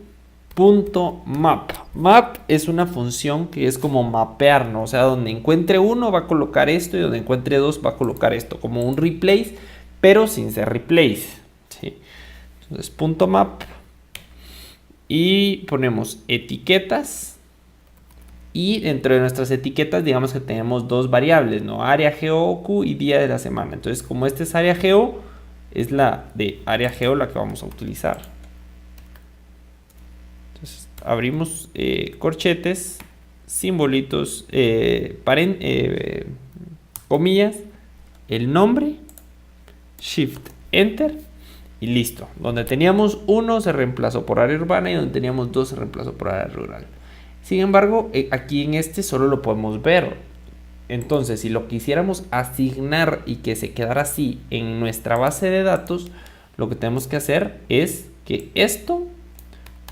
.map. Map es una función que es como mapear, ¿no? O sea, donde encuentre uno va a colocar esto y donde encuentre dos va a colocar esto, como un replace, pero sin ser replace, ¿sí? Entonces, .map y ponemos etiquetas, y dentro de nuestras etiquetas digamos que tenemos dos variables, ¿no? Área Geo Oku y día de la semana. Entonces, como este es área geo, es la de área geo la que vamos a utilizar. Entonces, abrimos corchetes, simbolitos, comillas, el nombre, Shift Enter y listo. Donde teníamos 1 se reemplazó por área urbana y donde teníamos 2 se reemplazó por área rural. Sin embargo, aquí en este solo lo podemos ver. Entonces, si lo quisiéramos asignar y que se quedara así en nuestra base de datos, lo que tenemos que hacer es que esto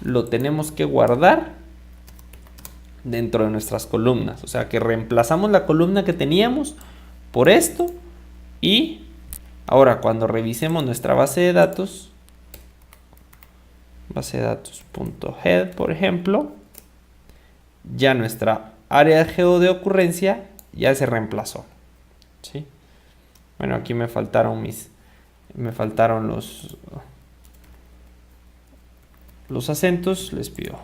lo tenemos que guardar dentro de nuestras columnas. O sea que reemplazamos la columna que teníamos por esto, y ahora cuando revisemos nuestra base de datos, base de datos.head, por ejemplo, ya nuestra área geo de ocurrencia ya se reemplazó, ¿sí? Bueno, aquí me faltaron los acentos, les pido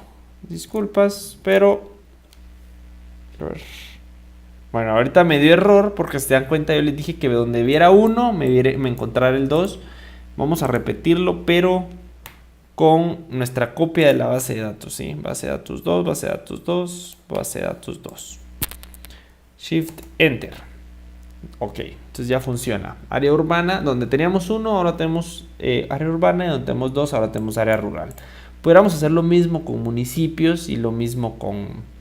disculpas, pero bueno, ahorita me dio error porque se dan cuenta, yo les dije que donde viera 1 me encontrara el 2. Vamos a repetirlo, pero con nuestra copia de la base de datos, ¿sí? Base de datos 2, base de datos 2, base de datos 2. Shift Enter. Ok, entonces ya funciona. Área urbana, donde teníamos 1, ahora tenemos área urbana, y donde tenemos 2, ahora tenemos área rural. Podríamos hacer lo mismo con municipios y lo mismo con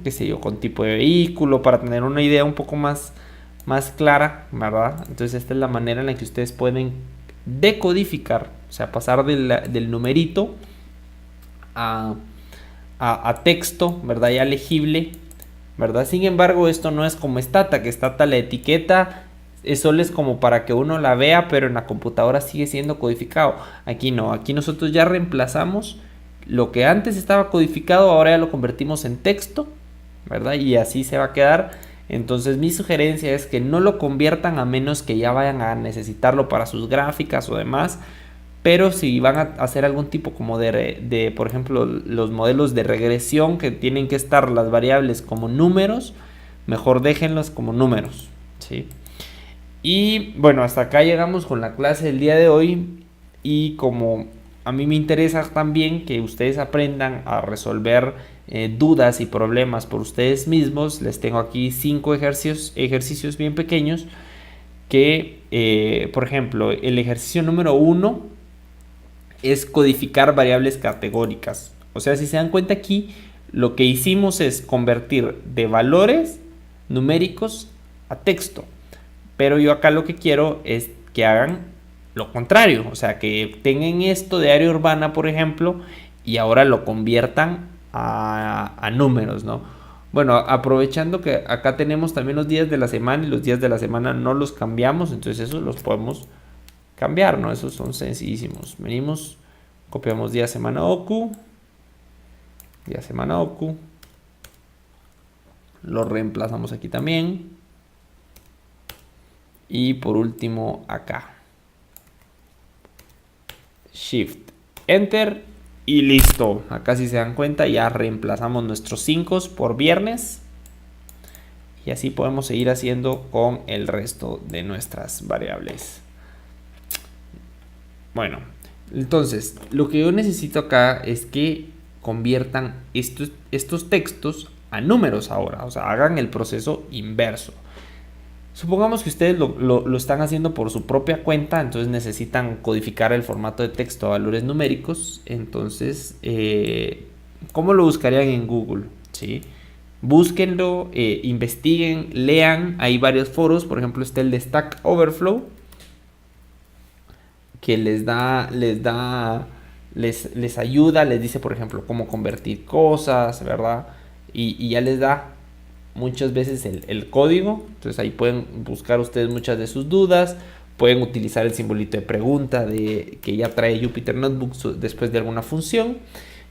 qué sé yo, con tipo de vehículo, para tener una idea un poco más clara, ¿verdad? Entonces esta es la manera en la que ustedes pueden decodificar, o sea, pasar del numerito a texto, ¿verdad? Ya legible, ¿verdad? Sin embargo, esto no es como Stata, que Stata la etiqueta solo es como para que uno la vea, pero en la computadora sigue siendo codificado. Aquí no, aquí nosotros ya reemplazamos lo que antes estaba codificado, ahora ya lo convertimos en texto, ¿verdad? Y así se va a quedar. Entonces mi sugerencia es que no lo conviertan a menos que ya vayan a necesitarlo para sus gráficas o demás. Pero si van a hacer algún tipo como de, por ejemplo, los modelos de regresión que tienen que estar las variables como números, mejor déjenlos como números, ¿sí? Y bueno, hasta acá llegamos con la clase del día de hoy. Y como a mí me interesa también que ustedes aprendan a resolver dudas y problemas por ustedes mismos, les tengo aquí 5 ejercicios bien pequeños que, por ejemplo, el ejercicio número 1 es codificar variables categóricas. O sea, si se dan cuenta aquí, lo que hicimos es convertir de valores numéricos a texto. Pero yo acá lo que quiero es que hagan lo contrario. O sea, que tengan esto de área urbana, por ejemplo, y ahora lo conviertan a números, ¿no? Bueno, aprovechando que acá tenemos también los días de la semana, y los días de la semana no los cambiamos, entonces esos los podemos cambiar, ¿no? Esos son sencillísimos. Venimos, copiamos día, semana, oku. Día, semana, oku. Lo reemplazamos aquí también. Y por último acá. Shift Enter. Y listo. Acá si se dan cuenta ya reemplazamos nuestros 5 por viernes. Y así podemos seguir haciendo con el resto de nuestras variables. Bueno, entonces lo que yo necesito acá es que conviertan estos textos a números ahora, o sea, hagan el proceso inverso. Supongamos que ustedes lo están haciendo por su propia cuenta, entonces necesitan codificar el formato de texto a valores numéricos. Entonces, ¿cómo lo buscarían en Google? ¿Sí? Búsquenlo, investiguen, lean. Hay varios foros, por ejemplo está el de Stack Overflow, que les ayuda, les dice por ejemplo cómo convertir cosas, ¿verdad? Y ya les da muchas veces el código, entonces ahí pueden buscar ustedes muchas de sus dudas, pueden utilizar el simbolito de pregunta que ya trae Jupyter Notebook después de alguna función,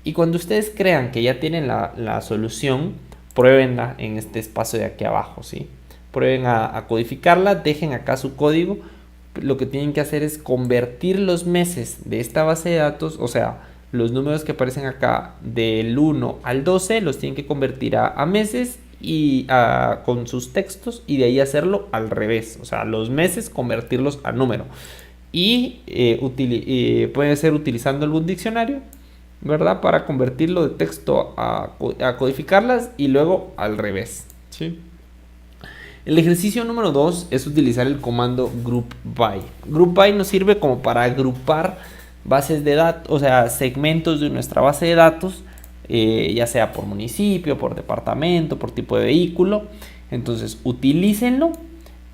y cuando ustedes crean que ya tienen la solución, pruébenla en este espacio de aquí abajo, ¿sí? Prueben a codificarla, dejen acá su código. Lo que tienen que hacer es convertir los meses de esta base de datos, o sea, los números que aparecen acá del 1 al 12 los tienen que convertir a meses y con sus textos, y de ahí hacerlo al revés, o sea, los meses convertirlos a número, y puede ser utilizando algún diccionario, ¿verdad? Para convertirlo de texto a codificarlas y luego al revés, ¿sí? El ejercicio número 2 es utilizar el comando group by. Group by nos sirve como para agrupar bases de datos, o sea, segmentos de nuestra base de datos, ya sea por municipio, por departamento, por tipo de vehículo. Entonces, utilícenlo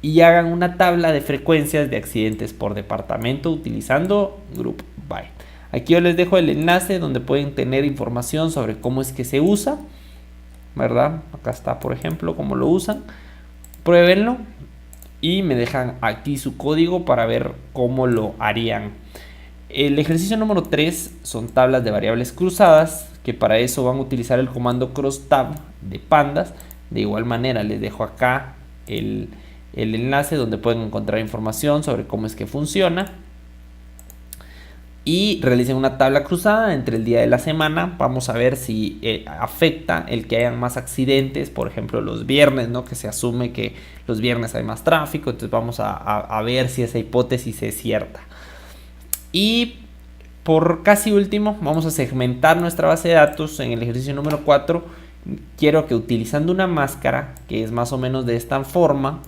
y hagan una tabla de frecuencias de accidentes por departamento utilizando group by. Aquí yo les dejo el enlace donde pueden tener información sobre cómo es que se usa, ¿verdad? Acá está, por ejemplo, cómo lo usan. Pruébenlo y me dejan aquí su código para ver cómo lo harían. El ejercicio número 3 son tablas de variables cruzadas, que para eso van a utilizar el comando crosstab de pandas. De igual manera les dejo acá el enlace donde pueden encontrar información sobre cómo es que funciona. Y realicen una tabla cruzada entre el día de la semana. Vamos a ver si afecta el que hayan más accidentes, por ejemplo los viernes, ¿no? Que se asume que los viernes hay más tráfico, entonces vamos a ver si esa hipótesis es cierta. Y por casi último, vamos a segmentar nuestra base de datos en el ejercicio número 4. Quiero que utilizando una máscara, que es más o menos de esta forma,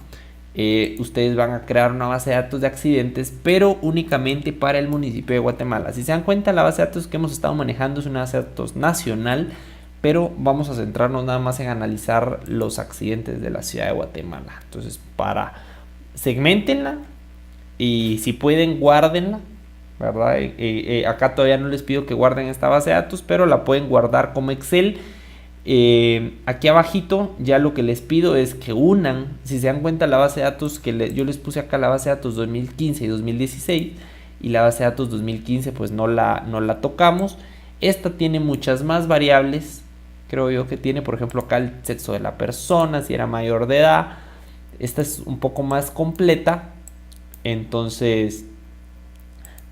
ustedes van a crear una base de datos de accidentes, pero únicamente para el municipio de Guatemala. Si se dan cuenta, la base de datos que hemos estado manejando es una base de datos nacional, pero vamos a centrarnos nada más en analizar los accidentes de la ciudad de Guatemala. Entonces, segmentenla y si pueden, guárdenla, ¿verdad? Acá todavía no les pido que guarden esta base de datos, pero la pueden guardar como Excel. Aquí abajito ya lo que les pido es que unan, si se dan cuenta, la base de datos que yo les puse acá, la base de datos 2015 y 2016, y la base de datos 2015 pues no la tocamos. Esta tiene muchas más variables, creo yo que tiene, por ejemplo, acá el sexo de la persona, si era mayor de edad. Esta es un poco más completa, entonces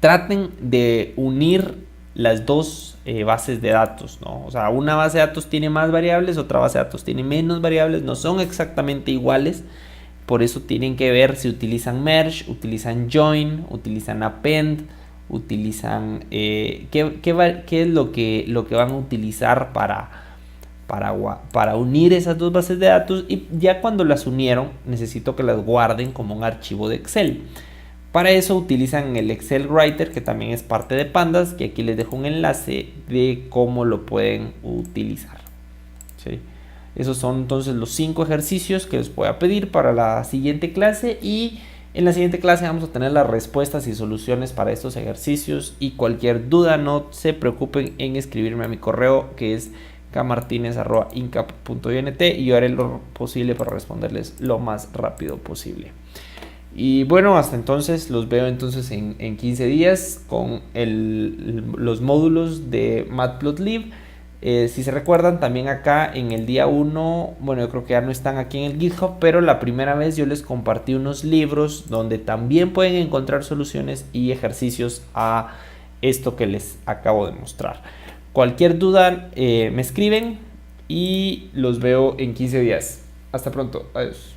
traten de unir las dos bases de datos, ¿no? O sea, una base de datos tiene más variables, otra base de datos tiene menos variables, no son exactamente iguales, por eso tienen que ver si utilizan merge, utilizan join, utilizan append, utilizan qué es lo que van a utilizar para unir esas dos bases de datos, y ya cuando las unieron necesito que las guarden como un archivo de Excel. Para eso utilizan el Excel Writer, que también es parte de Pandas, que aquí les dejo un enlace de cómo lo pueden utilizar, ¿sí? Esos son entonces los 5 ejercicios que les voy a pedir para la siguiente clase, y en la siguiente clase vamos a tener las respuestas y soluciones para estos ejercicios, y cualquier duda no se preocupen en escribirme a mi correo, que es kmartinez@incap.int, y yo haré lo posible para responderles lo más rápido posible. Y bueno, hasta entonces los veo entonces en 15 días con los módulos de Matplotlib. Si se recuerdan, también acá en el día 1, bueno, yo creo que ya no están aquí en el GitHub, pero la primera vez yo les compartí unos libros donde también pueden encontrar soluciones y ejercicios a esto que les acabo de mostrar. Cualquier duda me escriben y los veo en 15 días. Hasta pronto. Adiós.